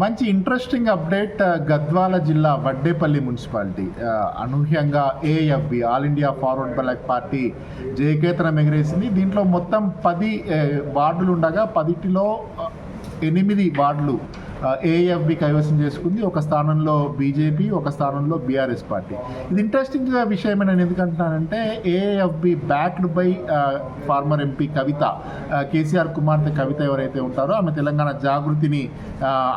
మంచి interesting update. Gadwal జిల్లా Vaddepalli municipality అనూహ్యంగా AFB All India Forward Bloc party జయకేతనం ఎగరేసింది. దీంట్లో మొత్తం 10 వార్డులు ఉండగా 10లో 8 వార్డులు ఏఎఫ్బి కైవసం చేసుకుంది. ఒక స్థానంలో బీజేపీ, ఒక స్థానంలో బీఆర్ఎస్ పార్టీ. ఇది ఇంట్రెస్టింగ్ విషయం నేను ఎందుకంటున్నానంటే AFB backed by former MP Kavitha, KCR కుమార్తె కవిత ఎవరైతే ఉంటారో ఆమె తెలంగాణ జాగృతిని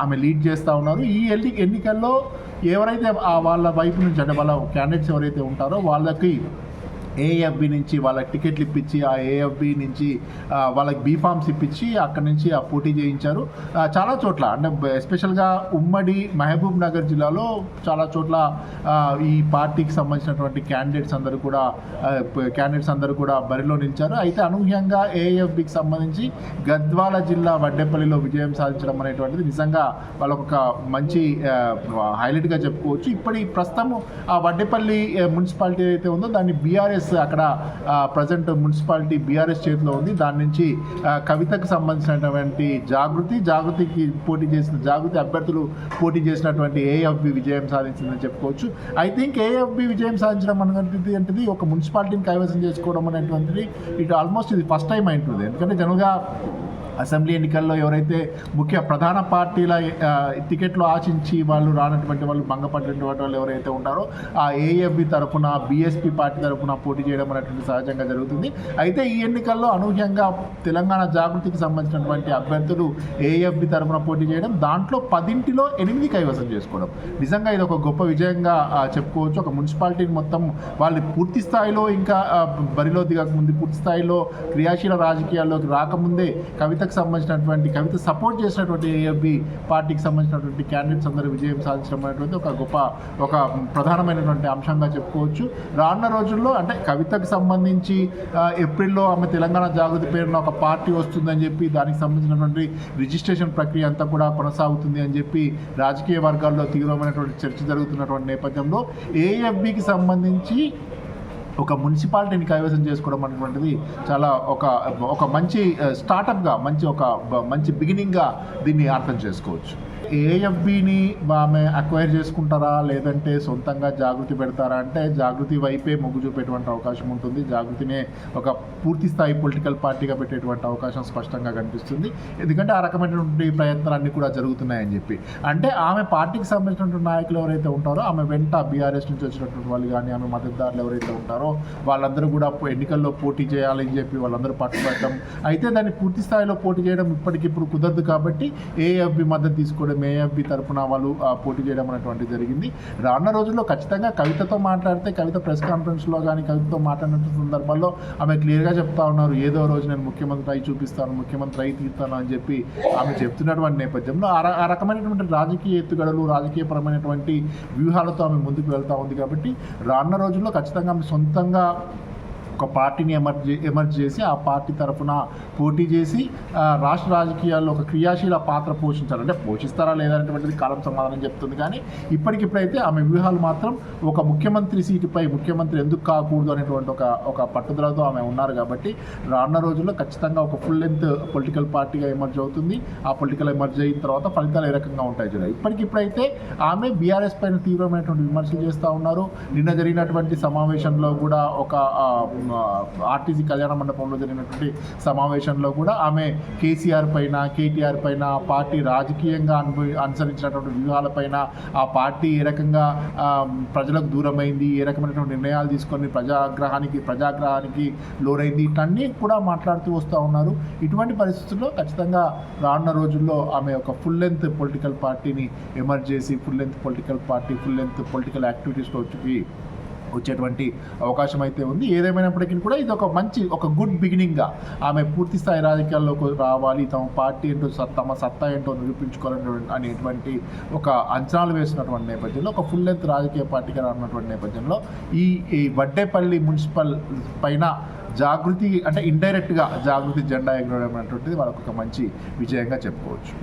ఆమె లీడ్ చేస్తూ ఉన్నారు. ఈ ఎన్నికల్లో ఎవరైతే వాళ్ళ వైపు నుంచి అంటే వాళ్ళ క్యాండిడేట్స్ ఎవరైతే ఉంటారో వాళ్ళకి ఏఎఫ్బి నుంచి వాళ్ళకి టికెట్లు ఇప్పించి ఆ ఏఎఫ్బి నుంచి వాళ్ళకి బీఫామ్స్ ఇప్పించి అక్కడి నుంచి ఆ పోటీ చేయించారు. చాలా చోట్ల అంటే ఎస్పెషల్గా ఉమ్మడి మహబూబ్ నగర్ జిల్లాలో చాలా చోట్ల ఈ పార్టీకి సంబంధించినటువంటి క్యాండిడేట్స్ అందరూ కూడా బరిలో నిలిచారు. అయితే అనూహ్యంగా ఏఎఫ్బికి సంబంధించి గద్వాల జిల్లా వడ్డేపల్లిలో విజయం సాధించడం అనేటువంటిది నిజంగా వాళ్ళకు ఒక మంచి హైలైట్గా చెప్పుకోవచ్చు. ప్రస్తుతం ఆ వడ్డేపల్లి మున్సిపాలిటీ అయితే ఉందో దాన్ని బీఆర్ఎస్ అక్కడ ప్రజెంట్ మున్సిపాలిటీ బీఆర్ఎస్ చేతిలో ఉంది. దాని నుంచి కవితకు సంబంధించినటువంటి జాగృతికి జాగృతి అభ్యర్థులు పోటీ చేసినటువంటి ఏఎఫ్బి విజయం సాధించిందని చెప్పుకోవచ్చు. ఐ థింక్ ఏఎఫ్బి విజయం సాధించడం అనేది ఒక మున్సిపాలిటీని కైవసం చేసుకోవడం అనేటువంటిది ఆల్మోస్ట్ ఇది ఫస్ట్ టైం అయింటుంది. ఎందుకంటే జనరల్గా అసెంబ్లీ ఎన్నికల్లో ఎవరైతే ప్రధాన పార్టీల టికెట్లు ఆశించి వాళ్ళు రానటువంటి వాళ్ళు భంగపడినటువంటి వాళ్ళు ఎవరైతే ఉంటారో ఆ ఏఎఫ్బి తరఫున బీఎస్పీ పార్టీ తరఫున పోటీ చేయడం అనేటువంటి సహజంగా జరుగుతుంది. అయితే ఈ ఎన్నికల్లో అనూహ్యంగా తెలంగాణ జాగృతికి సంబంధించినటువంటి అభ్యర్థులు ఏఎఫ్బి తరఫున పోటీ చేయడం, దాంట్లో 10లో 8 కైవసం చేసుకోవడం నిజంగా ఇది ఒక గొప్ప విజయంగా చెప్పుకోవచ్చు. ఒక మున్సిపాలిటీని మొత్తం వాళ్ళు పూర్తి స్థాయిలో ఇంకా బరిలో దిగకముందు పూర్తి స్థాయిలో క్రియాశీల రాజకీయాల్లోకి రాకముందే కవిత సపోర్ట్ చేసినటువంటి ఏఎఫ్బి పార్టీకి సంబంధించినటువంటి క్యాండిడేట్స్ అందరూ విజయం సాధించడం అనేటువంటి ఒక ప్రధానమైనటువంటి అంశంగా చెప్పుకోవచ్చు. రానున్న రోజుల్లో అంటే కవితకు సంబంధించి ఏప్రిల్లో ఆమె తెలంగాణ జాగృతి పేరున ఒక పార్టీ వస్తుందని చెప్పి దానికి సంబంధించినటువంటి రిజిస్ట్రేషన్ ప్రక్రియ అంతా కూడా కొనసాగుతుంది అని చెప్పి రాజకీయ వర్గాల్లో తీవ్రమైనటువంటి చర్చ జరుగుతున్నటువంటి నేపథ్యంలో ఏఎఫ్బికి సంబంధించి ఒక మున్సిపాలిటీని కైవసం చేసుకోవడం అనేటువంటిది చాలా ఒక మంచి స్టార్టప్గా మంచి బిగినింగ్గా దీన్ని అర్థం చేసుకోవచ్చు. ఏఎఫ్బిని ఆమె అక్వైర్ చేసుకుంటారా లేదంటే సొంతంగా జాగృతి పెడతారా అంటే జాగృతి వైపే మొగ్గు చూపేటువంటి అవకాశం ఉంటుంది. జాగృతినే ఒక పూర్తి స్థాయి పొలిటికల్ పార్టీగా పెట్టేటువంటి అవకాశం స్పష్టంగా కనిపిస్తుంది. ఎందుకంటే ఆ రకమైనటువంటి ప్రయత్నాలన్నీ కూడా జరుగుతున్నాయని చెప్పి అంటే ఆమె పార్టీకి సంబంధించినటువంటి నాయకులు ఎవరైతే ఉంటారో ఆమె వెంట బీఆర్ఎస్ నుంచి వచ్చినటువంటి వాళ్ళు కానీ ఆమె మద్దతుదారులు ఎవరైతే ఉంటారో వాళ్ళందరూ కూడా ఎన్నికల్లో పోటీ చేయాలని చెప్పి వాళ్ళందరూ పట్టుబట్టడం. అయితే దాన్ని పూర్తి స్థాయిలో పోటీ చేయడం ఇప్పటికిప్పుడు కుదరదు కాబట్టి ఏఎఫ్బి మద్దతు తీసుకోవడం, ఏఎఫ్బి తరఫున వాళ్ళు పోటీ చేయడం అనేటువంటి జరిగింది. రానున్న రోజుల్లో ఖచ్చితంగా కవితతో మాట్లాడితే కవిత ప్రెస్ కాన్ఫరెన్స్లో కానీ కవితతో మాట్లాడిన సందర్భాల్లో ఆమె క్లియర్గా చెప్తా ఉన్నారు, ఏదో రోజు నేను ముఖ్యమంత్రి అయి చూపిస్తాను, ముఖ్యమంత్రి అయి తీరుతాను అని చెప్పి ఆమె చెప్తున్నటువంటి నేపథ్యంలో ఆ రకమైనటువంటి రాజకీయ ఎత్తుగడలు, రాజకీయపరమైనటువంటి వ్యూహాలతో ఆమె ముందుకు వెళ్తూ ఉంది. కాబట్టి రానున్న రోజుల్లో ఖచ్చితంగా ఆమె సొంతంగా ఒక పార్టీని ఎమర్జ్ చేసి ఆ పార్టీ తరఫున పోటీ చేసి రాష్ట్ర రాజకీయాల్లో ఒక క్రియాశీల పాత్ర పోషించాలి. అంటే పోషిస్తారా లేదనేటువంటిది కాలం సమాధానం చెప్తుంది. కానీ ఇప్పటికిప్పుడైతే ఆమె వ్యూహాలు మాత్రం ఒక ముఖ్యమంత్రి సీటుపై ముఖ్యమంత్రి ఎందుకు కాకూడదు అనేటువంటి ఒక పట్టుదలతో ఆమె ఉన్నారు. కాబట్టి రానున్న రోజుల్లో ఖచ్చితంగా ఒక ఫుల్ లెంత్ పొలిటికల్ పార్టీగా ఎమర్జ్ అవుతుంది. ఆ పొలిటికల్ ఎమర్జ్ అయిన తర్వాత ఫలితాలు ఏ రకంగా ఉంటాయి చూడాలి. ఇప్పటికిప్పుడైతే ఆమె బీఆర్ఎస్ పైన తీవ్రమైనటువంటి విమర్శలు చేస్తూ ఉన్నారు. నిన్న జరిగినటువంటి సమావేశంలో కూడా ఒక ఆర్టీసీ కళ్యాణ మండపంలో జరిగినటువంటి సమావేశంలో కూడా ఆమె కేసీఆర్ పైన, కేటీఆర్ పైన, పార్టీ రాజకీయంగా అనుసరించినటువంటి వ్యూహాలపైన, ఆ పార్టీ ఏ రకంగా ప్రజలకు దూరమైంది, ఏ రకమైనటువంటి నిర్ణయాలు తీసుకొని ప్రజాగ్రహానికి లోనైంది, ఇటన్నీ కూడా మాట్లాడుతూ వస్తూ ఉన్నారు. ఇటువంటి పరిస్థితుల్లో ఖచ్చితంగా రానున్న రోజుల్లో ఆమె ఒక ఫుల్ లెంత్ పొలిటికల్ పార్టీని ఎమర్జ్ చేసి ఫుల్ లెంత్ పొలిటికల్ యాక్టివిటీస్లో వచ్చేటువంటి అవకాశం అయితే ఉంది. ఏదేమైనప్పటికీ కూడా ఇది ఒక గుడ్ బిగినింగ్గా ఆమె పూర్తి స్థాయి రాజకీయాల్లోకి రావాలి, తమ పార్టీ ఏంటో తమ సత్తా ఏంటో నిరూపించుకోవాలని అనేటువంటి ఒక అంచనాలు వేసినటువంటి నేపథ్యంలో ఒక ఫుల్ లెంత్ రాజకీయ పార్టీగా రానున్నటువంటి నేపథ్యంలో ఈ వడ్డేపల్లి మున్సిపల్ పైన జాగృతి అంటే ఇండైరెక్ట్గా జాగృతి జెండా ఎగరడం అనేటువంటిది వాళ్ళకు ఒక మంచి విజయంగా చెప్పుకోవచ్చు.